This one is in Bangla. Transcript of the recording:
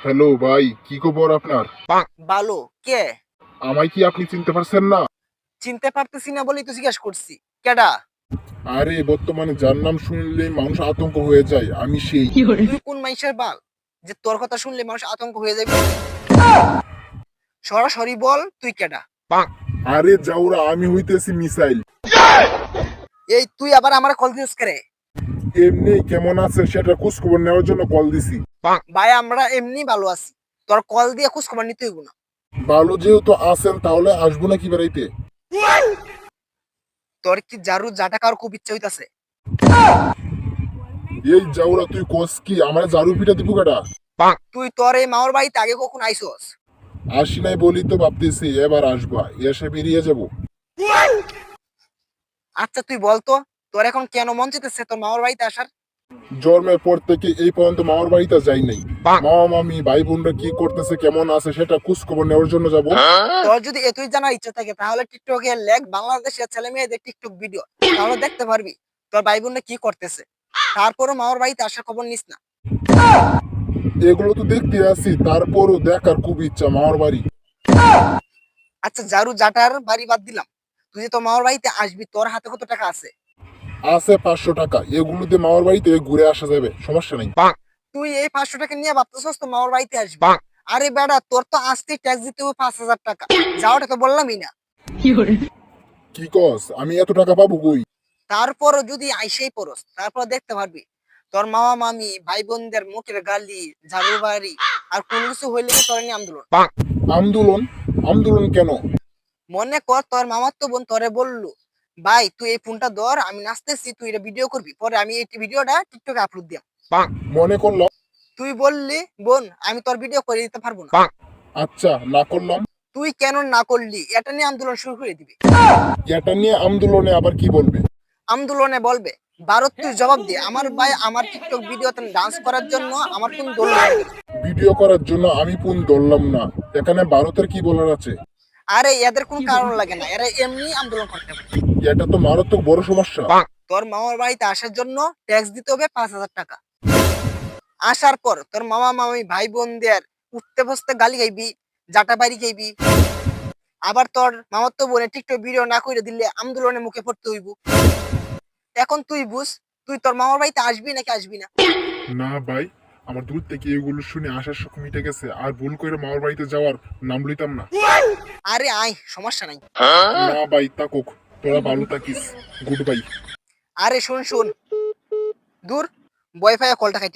হ্যালো ভাই, কি খবর আপনার? ভালো। কে? আমায় কি আপনি চিনতে পারছেন না? চিনতে পারতেছি না বলেই তো জিজ্ঞাসা করছি। কেডা? আরে বর্তমানে যার নাম শুনলেই মানুষ আতঙ্ক হয়ে যায়, আমি সেই। তুই কোন মাইশের বাল যে তোর কথা শুনলে মানুষ আতঙ্ক হয়ে যাবে? সরাসরি বল তুই কেডা? আরে জাউরা, আমি হইতেছি মিসাইল। এই তুই আবার আমার কল দিস করে? এমনি কেমন আছেন সেটা খোঁজ খবর নেওয়ার জন্য কল দিছি। ভাই আমরা এমনি ভালো আছি। তোর কল দিয়ে খোঁজ খবর নিতে হইব না। ভালো যেহেতু আছেন তাহলে আসবো নাকি বেড়াইতে? তোর কি জারু জাটা খাওয়ার খুব ইচ্ছা হইতাছে? এই জাউরা, তুই কস কি আমার জারু পিঠা দিব কেটা? তুই তোর এই মামার বাড়িতে আগে কখন আইসস? আসি নাই বলি তো ভাবতেছি এবার আসবা, এসে বেরিয়ে যাব। আচ্ছা তুই বলতো, তোর এখন কেন মন চেতেছে তোর মামার বাড়িতে আসার? জন্মের পর থেকে এই পর্যন্ত মামার বাড়িতে যাই নাই। মামা মামি ভাই বোনরা কি করতেছে কেমন আছে সেটা খোঁজ খবর নেওয়ার জন্য যাব। তোর যদি এতই জানার ইচ্ছা থাকে তাহলে টিকটকে লেখ বাংলাদেশের ছেলে মেয়েদের টিকটক ভিডিও, তাহলে দেখতে পারবি তোর ভাই বোনরা কি করতেছে। তারপরও মামার বাড়িতে আসার খবর নিস না। এগুলো তো দেখতে আসি, তারপরও দেখার খুব ইচ্ছা মামার বাড়ি। আচ্ছা জারু জাটার বাড়ি বাদ দিলাম, তুই যে তোর মামার বাড়িতে আসবি তোর হাতে কত টাকা আছে? আছে 500 টাকা, এগুলো দিয়ে মামার বাড়িতে ঘুরে আসা যাবে, সমস্যা নেই। তুই এই 500 টাকা নিয়ে ভাবতেছস তো মামার বাড়িতে আসবি? আরে বেড়া, তোর তো আসতেই ট্যাক্স দিতে হবে 5,000 টাকা। যাওয়াটা তো বললামই না। কি কস, আমি এত টাকা পাবো কই? তারপরও যদি আইসেই পড়স তারপর দেখতে পারবি তোর মামা মামি ভাই বোনদের মুখের গালি, ঝাড়ু বাড়ি, আর কোন কিছু হইলে তোর নিয়ে আন্দোলন। আন্দোলন? আন্দোলন কেন? মনে কর তোর মামার তো বোন তোরে বললো, ভাই তুই এই ফোনটা ধর, আমি নাচতেছি, তুই এটা ভিডিও করবি, পরে আমি এই ভিডিওটা টিকটকে আপলোড দিলাম। মনে করলাম। তুই বললি বোন আমি তোর ভিডিও করে দিতে পারবো না। আচ্ছা, না করলাম। তুই কেন না করলি এটা নিয়ে আন্দোলন শুরু করে দিবি। এটা নিয়ে আন্দোলনে আবার কি বলবে? আন্দোলনে বলবে, ভারত তুই জবাব দে, আমার ভাই আমার টিকটক ভিডিওতে ডান্স করার জন্য আমার কোন দোল লাগে? ভিডিও করার জন্য আমি ফোন ধরলাম না, এখানে ভারতের কি বলার আছে? আরে এদের কোন কারণ লাগে না, এরা এমনি আন্দোলন করতে পারে। এটা তো মারাত্মক বড় সমস্যা। তোর মামার বাড়িতে আসার জন্য ট্যাক্স দিতে হবে 5,000 টাকা। আসার পর তোর মামা মামি ভাই বোনদের উঠতে বসতে গালি গাইবি, জাটা বাড়ি গাইবি। আবার তোর মামার তো বোনে টিকটক ভিডিও না করে দিলে আন্দোলনের মুখে পড়তে হইব। এখন তুই বুঝ, তুই তোর মামার বাড়িতে আসবি নাকি আসবি না? না ভাই, আমার দূর থেকে এগুলো শুনে আসার শখ মিটে গেছে, আর ভুল করে মামার বাড়িতে যাওয়ার নাম লইতাম না। আরে আয়, সমস্যা নাই। না ভাই, তাকুক, তোরা ভালো থাকিস। Good bye. আরে শুন শুন, দূর, ওয়াইফাই কলটা কাটি।